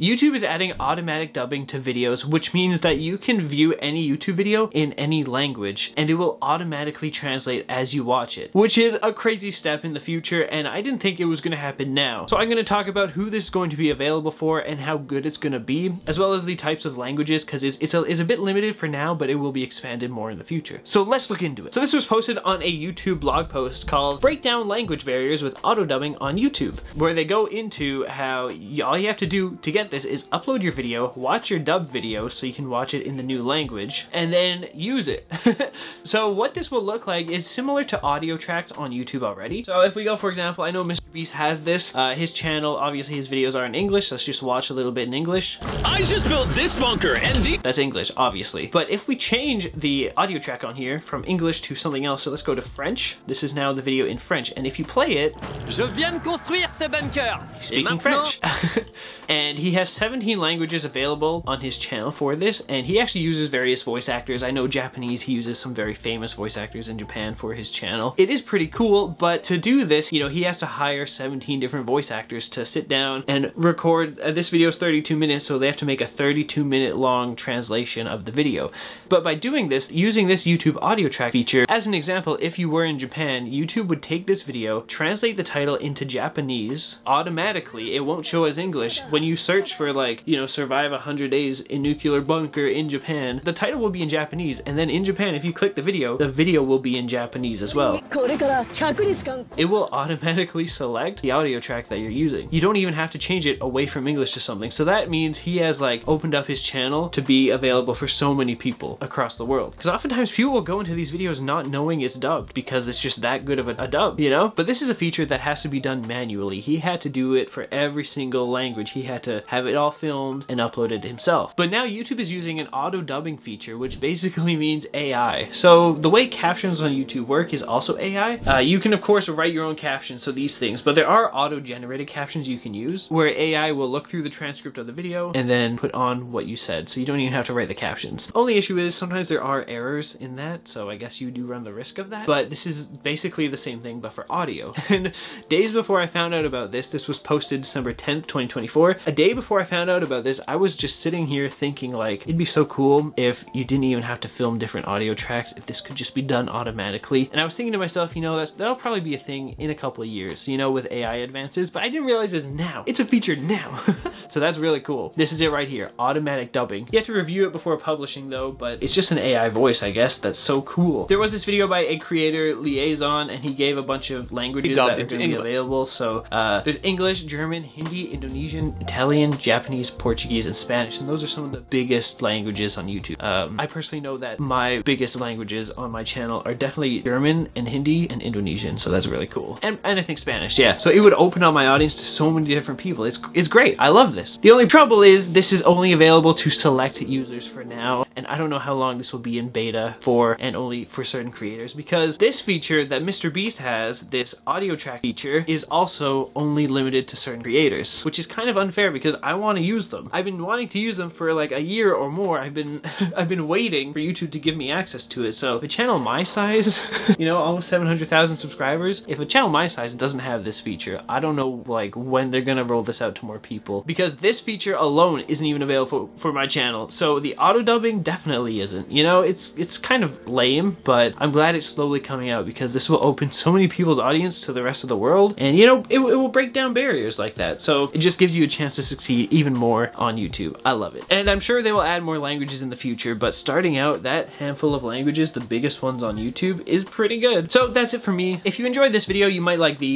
YouTube is adding automatic dubbing to videos, which means that you can view any YouTube video in any language and it will automatically translate as you watch it, which is a crazy step in the future, and I didn't think it was going to happen now. So I'm going to talk about who this is going to be available for and how good it's going to be, as well as the types of languages, because it's a bit limited for now, but it will be expanded more in the future. So let's look into it. So this was posted on a YouTube blog post called Break Down Language Barriers with Auto Dubbing on YouTube, where they go into how all you have to do to get this is upload your video, watch your dubbed video so you can watch it in the new language, and then use it. So what this will look like is similar to audio tracks on YouTube already. So if we go, for example, I know Mr. Beast has this. His channel, obviously his videos are in English. Let's just watch a little bit in English. I just built this bunker and That's English, obviously. But if we change the audio track on here from English to something else, so let's go to French. This is now the video in French, and if you play it, Je viens de construire ce bunker. He's speaking French. And he has 17 languages available on his channel for this, and he actually uses various voice actors. I know Japanese, he uses some very famous voice actors in Japan for his channel. It is pretty cool, but to do this, you know, he has to hire 17 different voice actors to sit down and record. This video is 32 minutes, so they have to make a 32-minute long translation of the video. But by doing this, using this YouTube audio track feature, as an example, if you were in Japan, YouTube would take this video, translate the title into Japanese automatically. It won't show as English. When you search for, like, you know, survive 100 days in nuclear bunker in Japan, the title will be in Japanese, and then in Japan, if you click the video will be in Japanese as well. It will automatically select the audio track that you're using. You don't even have to change it away from English to something. So that means he has, like, opened up his channel to be available for so many people across the world. Because oftentimes people will go into these videos not knowing it's dubbed because it's just that good of a dub, you know? But this is a feature that has to be done manually. He had to do it for every single language. He had to have it all filmed and uploaded himself. But now YouTube is using an auto dubbing feature, which basically means AI. So the way captions on YouTube work is also AI. You can of course write your own captions, so these things, but there are auto-generated captions you can use where AI will look through the transcript of the video and then put on what you said, so you don't even have to write the captions. Only issue is sometimes there are errors in that, so I guess you do run the risk of that, but this is basically the same thing but for audio. And days before I found out about this was posted December 10th, 2024. A day before I found out about this, I was just sitting here thinking, like, it'd be so cool if you didn't even have to film different audio tracks, if this could just be done automatically. And I was thinking to myself, you know, that'll probably be a thing in a couple of years, you know, with AI advances, but I didn't realize it's now. It's a feature now. So that's really cool. This is it right here, automatic dubbing. You have to review it before publishing though, but it's just an AI voice, I guess. That's so cool. There was this video by a creator, Liaison, and he gave a bunch of languages that are going to be available. So there's English, German, Hindi, Indonesian, Italian, Japanese, Portuguese, and Spanish, and those are some of the biggest languages on YouTube. I personally know that my biggest languages on my channel are definitely German and Hindi and Indonesian, so that's really cool. And I think Spanish, yeah. So it would open up my audience to so many different people. It's great. I love this. The only trouble is this is only available to select users for now, and I don't know how long this will be in beta for, and only for certain creators, because this feature that Mr. Beast has, this audio track feature, is also only limited to certain creators, which is kind of unfair because I want to use them. I've been wanting to use them for like a year or more. I've been waiting for YouTube to give me access to it. So if a channel my size, you know, almost 700,000 subscribers, if a channel my size doesn't have this feature, I don't know like when they're gonna roll this out to more people, because this feature alone isn't even available for my channel. So the auto dubbing definitely isn't. You know, it's kind of lame, but I'm glad it's slowly coming out because this will open so many people's audience to the rest of the world, and you know, it will break down barriers like that. So it just gives you a chance to succeed even more on YouTube. I love it. And I'm sure they will add more languages in the future, but starting out, that handful of languages, the biggest ones on YouTube, is pretty good. So that's it for me. If you enjoyed this video, you might like these.